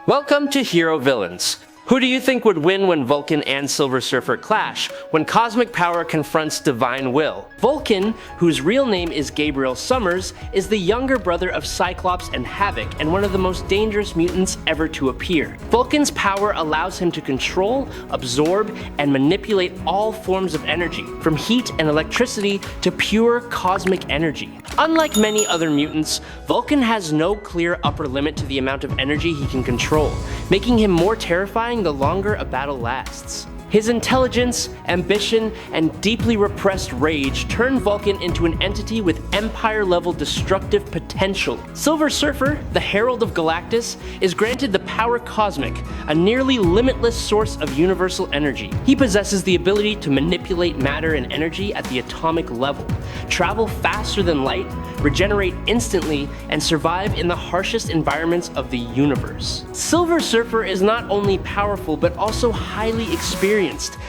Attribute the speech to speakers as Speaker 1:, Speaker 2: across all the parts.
Speaker 1: Welcome to Hero Villains. Who do you think would win when Vulcan and Silver Surfer clash, when cosmic power confronts divine will? Vulcan, whose real name is Gabriel Summers, is the younger brother of Cyclops and Havok and one of the most dangerous mutants ever to appear. Vulcan's power allows him to control, absorb, and manipulate all forms of energy, from heat and electricity to pure cosmic energy. Unlike many other mutants, Vulcan has no clear upper limit to the amount of energy he can control, making him more terrifying the longer a battle lasts. His intelligence, ambition, and deeply repressed rage turn Vulcan into an entity with empire-level destructive potential. Silver Surfer, the herald of Galactus, is granted the power cosmic, a nearly limitless source of universal energy. He possesses the ability to manipulate matter and energy at the atomic level, travel faster than light, regenerate instantly, and survive in the harshest environments of the universe. Silver Surfer is not only powerful but also highly experienced,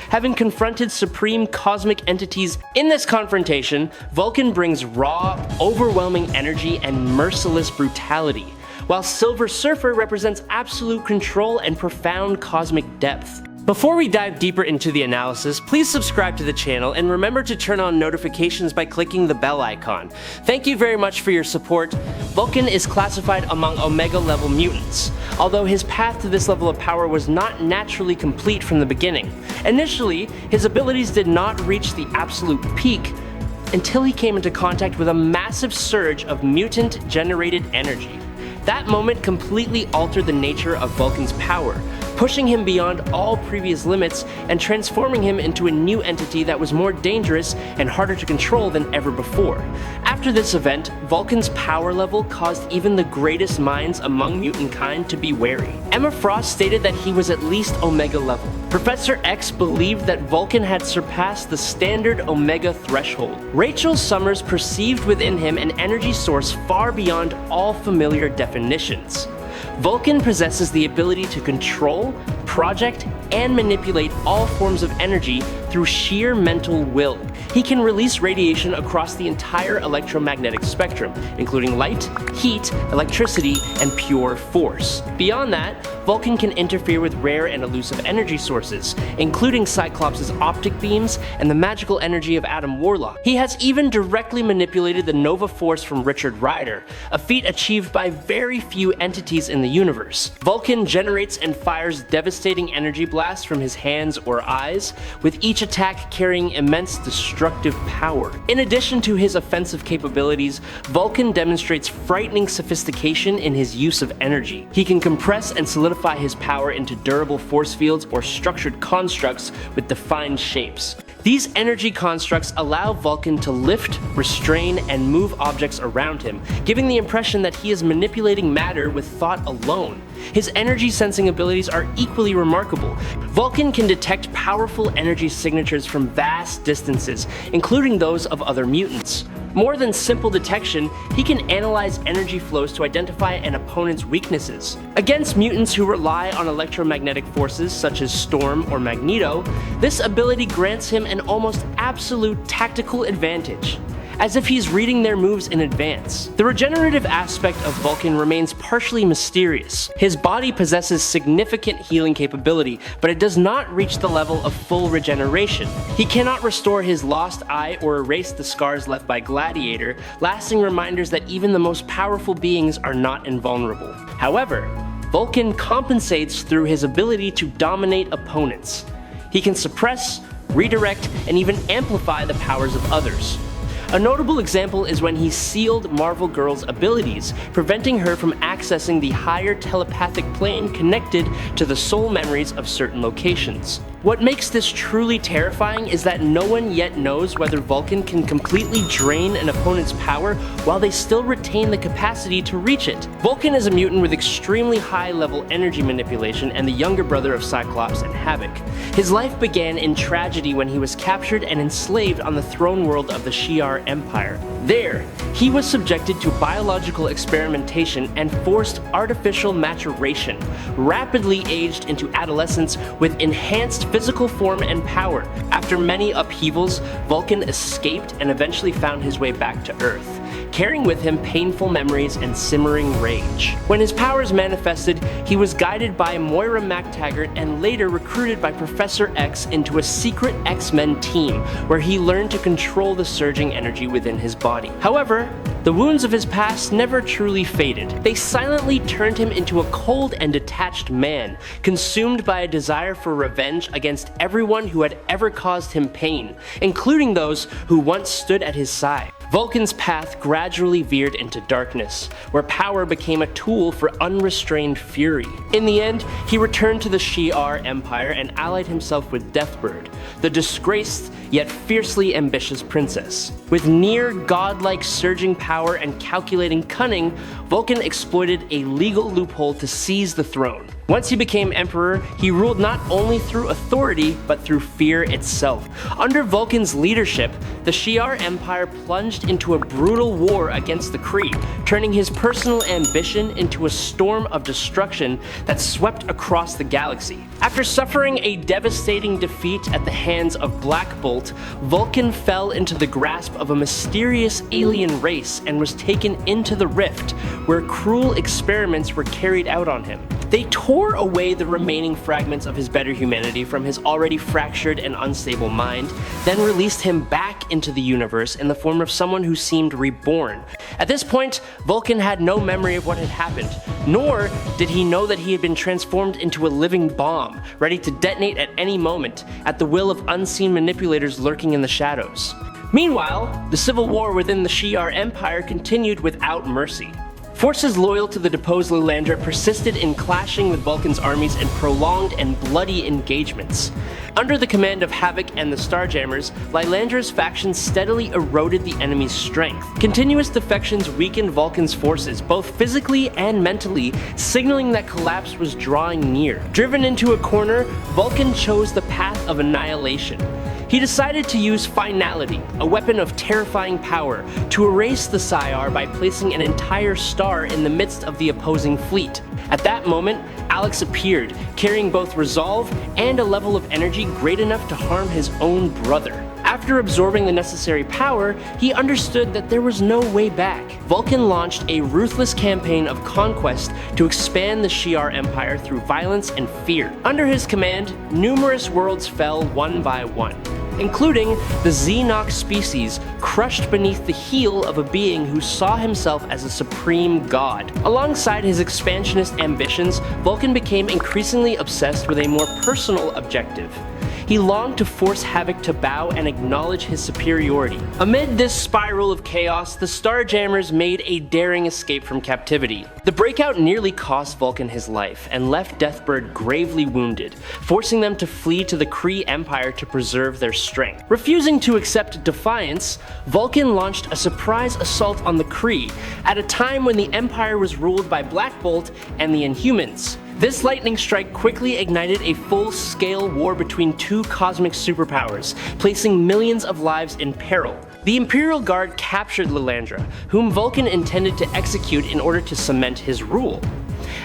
Speaker 1: having confronted supreme cosmic entities. In this confrontation, Vulcan brings raw, overwhelming energy and merciless brutality, while Silver Surfer represents absolute control and profound cosmic depth. Before we dive deeper into the analysis, please subscribe to the channel and remember to turn on notifications by clicking the bell icon. Thank you very much for your support. Vulcan is classified among Omega level mutants, although his path to this level of power was not naturally complete from the beginning. Initially, his abilities did not reach the absolute peak until he came into contact with a massive surge of mutant-generated energy. That moment completely altered the nature of Vulcan's power, pushing him beyond all previous limits and transforming him into a new entity that was more dangerous and harder to control than ever before. After this event, Vulcan's power level caused even the greatest minds among mutant kind to be wary. Emma Frost stated that he was at least Omega level. Professor X believed that Vulcan had surpassed the standard Omega threshold. Gabriel Summers perceived within him an energy source far beyond all familiar definitions. Vulcan possesses the ability to control, project, and manipulate all forms of energy through sheer mental will. He can release radiation across the entire electromagnetic spectrum, including light, heat, electricity, and pure force. Beyond that, Vulcan can interfere with rare and elusive energy sources, including Cyclops' optic beams and the magical energy of Adam Warlock. He has even directly manipulated the Nova Force from Richard Rider, a feat achieved by very few entities in the universe. Vulcan generates and fires devastating energy blasts from his hands or eyes, with each attack carrying immense destructive power. In addition to his offensive capabilities, Vulcan demonstrates frightening sophistication in his use of energy. He can compress and solidify his power into durable force fields or structured constructs with defined shapes. These energy constructs allow Vulcan to lift, restrain, and move objects around him, giving the impression that he is manipulating matter with thought alone. His energy sensing abilities are equally remarkable. Vulcan can detect powerful energy signatures from vast distances, including those of other mutants. More than simple detection, he can analyze energy flows to identify an opponent's weaknesses. Against mutants who rely on electromagnetic forces such as Storm or Magneto, this ability grants him an almost absolute tactical advantage, as if he's reading their moves in advance. The regenerative aspect of Vulcan remains partially mysterious. His body possesses significant healing capability, but it does not reach the level of full regeneration. He cannot restore his lost eye or erase the scars left by Gladiator, lasting reminders that even the most powerful beings are not invulnerable. However, Vulcan compensates through his ability to dominate opponents. He can suppress, redirect, and even amplify the powers of others. A notable example is when he sealed Marvel Girl's abilities, preventing her from accessing the higher telepathic plane connected to the soul memories of certain locations. What makes this truly terrifying is that no one yet knows whether Vulcan can completely drain an opponent's power while they still retain the capacity to reach it. Vulcan is a mutant with extremely high-level energy manipulation and the younger brother of Cyclops and Havok. His life began in tragedy when he was captured and enslaved on the throne world of the Shi'ar Empire. There, he was subjected to biological experimentation and forced artificial maturation, rapidly aged into adolescence with enhanced physical form and power. After many upheavals, Vulcan escaped and eventually found his way back to Earth. carrying with him painful memories and simmering rage. When his powers manifested, he was guided by Moira MacTaggert and later recruited by Professor X into a secret X-Men team where he learned to control the surging energy within his body. However, the wounds of his past never truly faded. They silently turned him into a cold and detached man, consumed by a desire for revenge against everyone who had ever caused him pain, including those who once stood at his side. Vulcan's path gradually veered into darkness, where power became a tool for unrestrained fury. In the end, he returned to the Shi'ar Empire and allied himself with Deathbird, the disgraced yet fiercely ambitious princess. With near godlike surging power and calculating cunning, Vulcan exploited a legal loophole to seize the throne. Once he became emperor, he ruled not only through authority, but through fear itself. Under Vulcan's leadership, the Shi'ar Empire plunged into a brutal war against the Kree, turning his personal ambition into a storm of destruction that swept across the galaxy. After suffering a devastating defeat at the hands of Black Bolt, Vulcan fell into the grasp of a mysterious alien race and was taken into the Rift, where cruel experiments were carried out on him. They tore away the remaining fragments of his better humanity from his already fractured and unstable mind, then released him back into the universe in the form of someone who seemed reborn. At this point, Vulcan had no memory of what had happened, nor did he know that he had been transformed into a living bomb, ready to detonate at any moment, at the will of unseen manipulators lurking in the shadows. Meanwhile, the civil war within the Shi'ar Empire continued without mercy. Forces loyal to the deposed Lilandra persisted in clashing with Vulcan's armies in prolonged and bloody engagements. Under the command of Havok and the Starjammers, Lilandra's factions steadily eroded the enemy's strength. Continuous defections weakened Vulcan's forces, both physically and mentally, signaling that collapse was drawing near. Driven into a corner, Vulcan chose the path of annihilation. He decided to use finality, a weapon of terrifying power, to erase the Shi'ar by placing an entire star in the midst of the opposing fleet. At that moment, Alex appeared, carrying both resolve and a level of energy great enough to harm his own brother. After absorbing the necessary power, he understood that there was no way back. Vulcan launched a ruthless campaign of conquest to expand the Shi'ar Empire through violence and fear. Under his command, numerous worlds fell one by one, including the Xenox species, crushed beneath the heel of a being who saw himself as a supreme god. Alongside his expansionist ambitions, Vulcan became increasingly obsessed with a more personal objective. He longed to force Havok to bow and acknowledge his superiority. Amid this spiral of chaos, the Starjammers made a daring escape from captivity. The breakout nearly cost Vulcan his life and left Deathbird gravely wounded, forcing them to flee to the Kree Empire to preserve their strength. Refusing to accept defiance, Vulcan launched a surprise assault on the Kree at a time when the Empire was ruled by Black Bolt and the Inhumans. This lightning strike quickly ignited a full-scale war between two cosmic superpowers, placing millions of lives in peril. The Imperial Guard captured Lilandra, whom Vulcan intended to execute in order to cement his rule.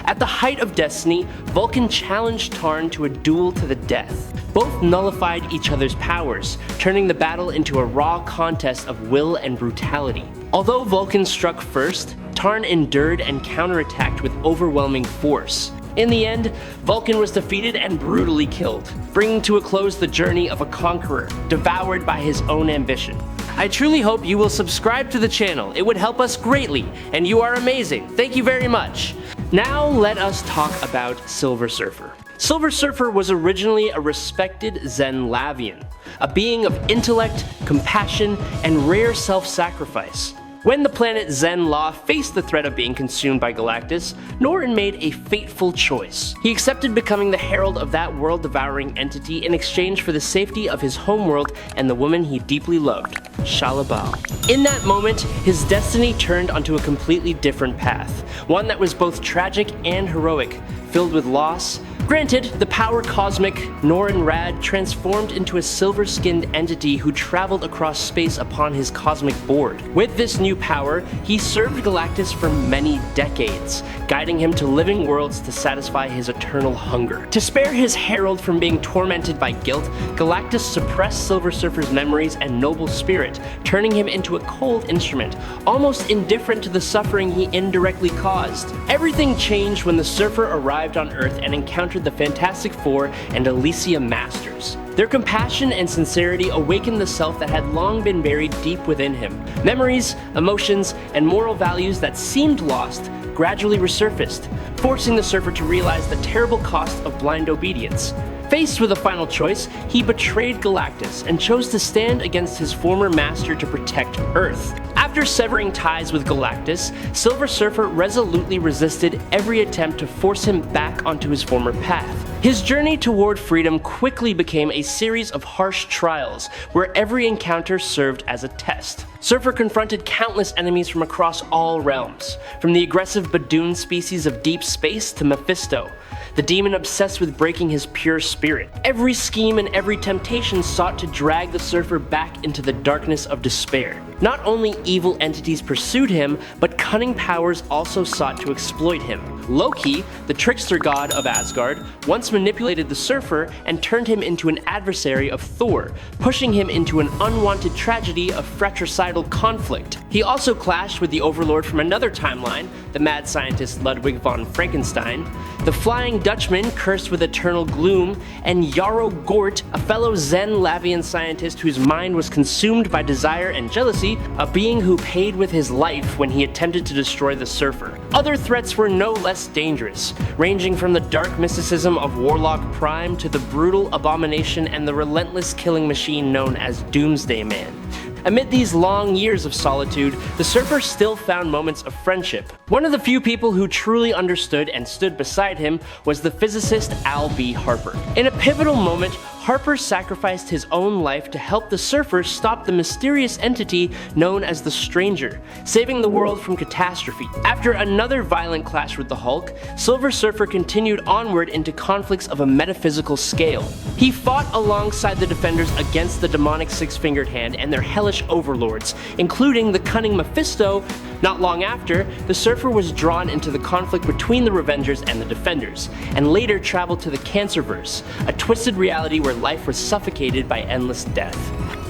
Speaker 1: At the height of destiny, Vulcan challenged Tarn to a duel to the death. Both nullified each other's powers, turning the battle into a raw contest of will and brutality. Although Vulcan struck first, Tarn endured and counterattacked with overwhelming force. In the end, Vulcan was defeated and brutally killed, bringing to a close the journey of a conqueror, devoured by his own ambition. I truly hope you will subscribe to the channel. It would help us greatly, and you are amazing. Thank you very much. Now let us talk about Silver Surfer. Silver Surfer was originally a respected Zenlavian, a being of intellect, compassion, and rare self-sacrifice. When the planet Zen-La faced the threat of being consumed by Galactus, Norrin made a fateful choice. He accepted becoming the herald of that world-devouring entity in exchange for the safety of his homeworld and the woman he deeply loved, Shalabal. In that moment, his destiny turned onto a completely different path, one that was both tragic and heroic, filled with loss, Granted, the power cosmic Norrin Rad transformed into a silver-skinned entity who traveled across space upon his cosmic board. With this new power, he served Galactus for many decades, guiding him to living worlds to satisfy his eternal hunger. To spare his herald from being tormented by guilt, Galactus suppressed Silver Surfer's memories and noble spirit, turning him into a cold instrument, almost indifferent to the suffering he indirectly caused. Everything changed when the Surfer arrived on Earth and encountered the Fantastic Four and Elysia Masters. Their compassion and sincerity awakened the self that had long been buried deep within him. Memories, emotions, and moral values that seemed lost gradually resurfaced, forcing the Surfer to realize the terrible cost of blind obedience. Faced with a final choice, he betrayed Galactus and chose to stand against his former master to protect Earth. After severing ties with Galactus, Silver Surfer resolutely resisted every attempt to force him back onto his former path. His journey toward freedom quickly became a series of harsh trials, where every encounter served as a test. Surfer confronted countless enemies from across all realms, from the aggressive Badoon species of deep space to Mephisto, the demon obsessed with breaking his pure spirit. Every scheme and every temptation sought to drag the Surfer back into the darkness of despair. Not only evil entities pursued him, but cunning powers also sought to exploit him. Loki, the trickster god of Asgard, once manipulated the Surfer and turned him into an adversary of Thor, pushing him into an unwanted tragedy of fratricidal conflict. He also clashed with the Overlord from another timeline, the mad scientist Ludwig von Frankenstein, the Flying Dutchman cursed with eternal gloom, and Yarrow Gort, a fellow Zen-Lavian scientist whose mind was consumed by desire and jealousy, a being who paid with his life when he attempted to destroy the Surfer. Other threats were no less dangerous, ranging from the dark mysticism of Warlock Prime to the brutal abomination and the relentless killing machine known as Doomsday Man. Amid these long years of solitude, the Surfer still found moments of friendship. One of the few people who truly understood and stood beside him was the physicist Al B. Harper. In a pivotal moment, Harper sacrificed his own life to help the Surfer stop the mysterious entity known as the Stranger, saving the world from catastrophe. After another violent clash with the Hulk, Silver Surfer continued onward into conflicts of a metaphysical scale. He fought alongside the Defenders against the demonic Six-Fingered Hand and their hellish overlords, including the cunning Mephisto. Not long after, the Surfer was drawn into the conflict between the Revengers and the Defenders, and later traveled to the Cancerverse, a twisted reality where life was suffocated by endless death.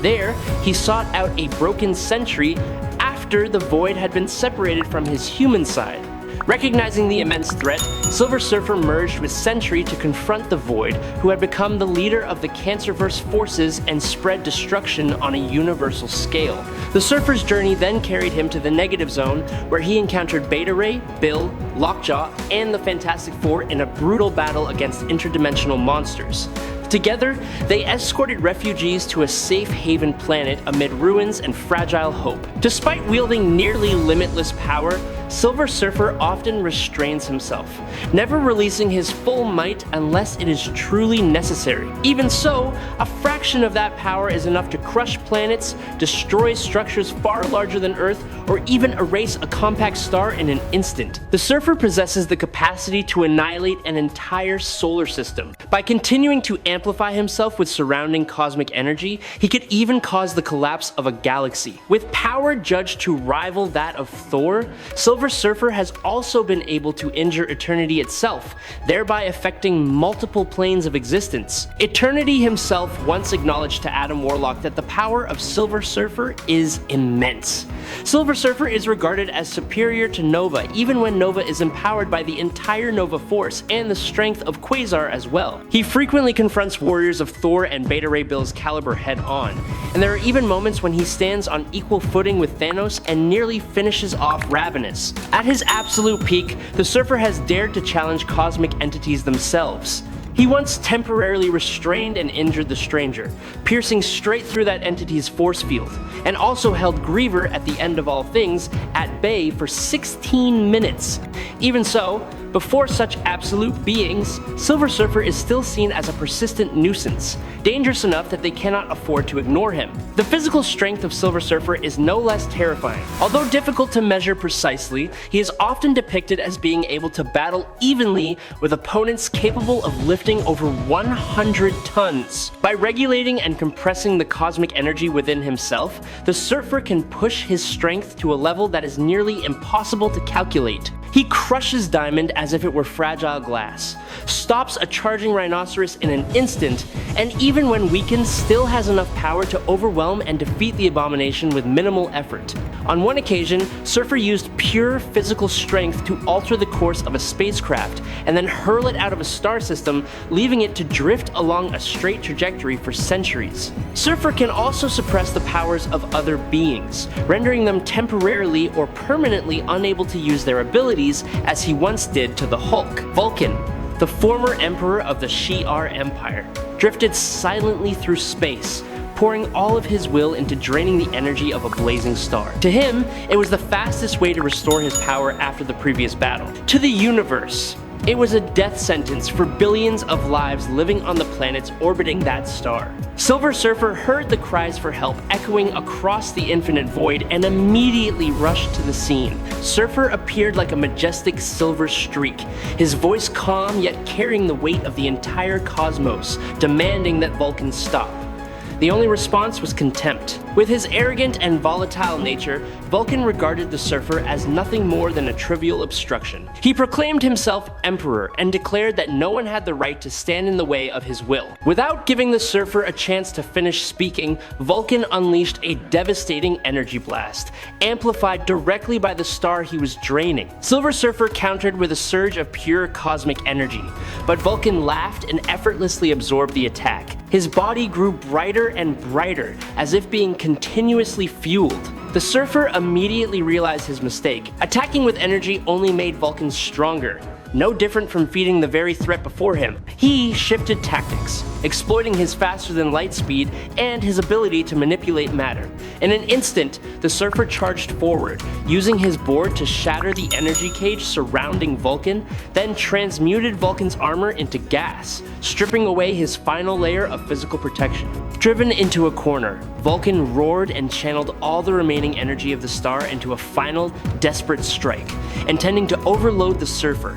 Speaker 1: There, he sought out a broken Sentry after the Void had been separated from his human side. Recognizing the immense threat, Silver Surfer merged with Sentry to confront the Void, who had become the leader of the Cancerverse forces and spread destruction on a universal scale. The Surfer's journey then carried him to the Negative Zone, where he encountered Beta Ray, Bill, Lockjaw, and the Fantastic Four in a brutal battle against interdimensional monsters. Together, they escorted refugees to a safe haven planet amid ruins and fragile hope. Despite wielding nearly limitless power, Silver Surfer often restrains himself, never releasing his full might unless it is truly necessary. Even so, a fraction of that power is enough to crush planets, destroy structures far larger than Earth, or even erase a compact star in an instant. The Surfer possesses the capacity to annihilate an entire solar system. By continuing to amplify himself with surrounding cosmic energy, he could even cause the collapse of a galaxy. With power judged to rival that of Thor, Silver Surfer has also been able to injure Eternity itself, thereby affecting multiple planes of existence. Eternity himself once acknowledged to Adam Warlock that the power of Silver Surfer is immense. Silver Surfer is regarded as superior to Nova, even when Nova is empowered by the entire Nova Force and the strength of Quasar as well. He frequently confronts warriors of Thor and Beta Ray Bill's caliber head-on, and there are even moments when he stands on equal footing with Thanos and nearly finishes off Ravenous. At his absolute peak, the Surfer has dared to challenge cosmic entities themselves. He once temporarily restrained and injured the Stranger, piercing straight through that entity's force field, and also held Griever at the end of all things at bay for 16 minutes. Even so, Before such absolute beings, Silver Surfer is still seen as a persistent nuisance, dangerous enough that they cannot afford to ignore him. The physical strength of Silver Surfer is no less terrifying. Although difficult to measure precisely, he is often depicted as being able to battle evenly with opponents capable of lifting over 100 tons. By regulating and compressing the cosmic energy within himself, the Surfer can push his strength to a level that is nearly impossible to calculate. He crushes Diamond as if it were fragile glass, stops a charging rhinoceros in an instant, and even when weakened still has enough power to overwhelm and defeat the abomination with minimal effort. On one occasion, Surfer used pure physical strength to alter the course of a spacecraft and then hurl it out of a star system, leaving it to drift along a straight trajectory for centuries. Surfer can also suppress the powers of other beings, rendering them temporarily or permanently unable to use their abilities, as he once did to the Hulk. Vulcan, the former emperor of the Shi'ar Empire, drifted silently through space, pouring all of his will into draining the energy of a blazing star. To him, it was the fastest way to restore his power after the previous battle. To the universe, it was a death sentence for billions of lives living on the planets orbiting that star. Silver Surfer heard the cries for help echoing across the infinite void and immediately rushed to the scene. Surfer appeared like a majestic silver streak, his voice calm yet carrying the weight of the entire cosmos, demanding that Vulcan stop. The only response was contempt. With his arrogant and volatile nature, Vulcan regarded the Surfer as nothing more than a trivial obstruction. He proclaimed himself Emperor and declared that no one had the right to stand in the way of his will. Without giving the Surfer a chance to finish speaking, Vulcan unleashed a devastating energy blast, amplified directly by the star he was draining. Silver Surfer countered with a surge of pure cosmic energy, but Vulcan laughed and effortlessly absorbed the attack. His body grew brighter and brighter, as if being continuously fueled. The Surfer immediately realized his mistake. Attacking with energy only made Vulcan stronger, no different from feeding the very threat before him. He shifted tactics, exploiting his faster-than-light speed and his ability to manipulate matter. In an instant, the Surfer charged forward, using his board to shatter the energy cage surrounding Vulcan, then transmuted Vulcan's armor into gas, stripping away his final layer of physical protection. Driven into a corner, Vulcan roared and channeled all the remaining energy of the star into a final, desperate strike, intending to overload the Surfer.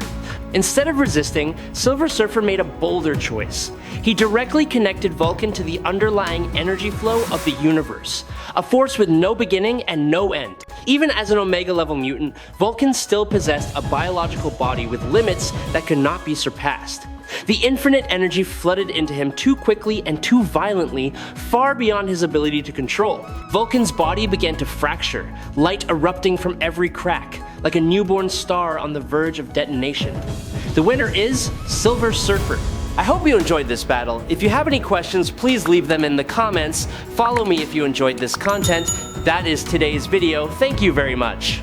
Speaker 1: Instead of resisting, Silver Surfer made a bolder choice. He directly connected Vulcan to the underlying energy flow of the universe, a force with no beginning and no end. Even as an Omega-level mutant, Vulcan still possessed a biological body with limits that could not be surpassed. The infinite energy flooded into him too quickly and too violently, far beyond his ability to control. Vulcan's body began to fracture, light erupting from every crack, like a newborn star on the verge of detonation. The winner is Silver Surfer. I hope you enjoyed this battle. If you have any questions, please leave them in the comments. Follow me if you enjoyed this content. That is today's video. Thank you very much.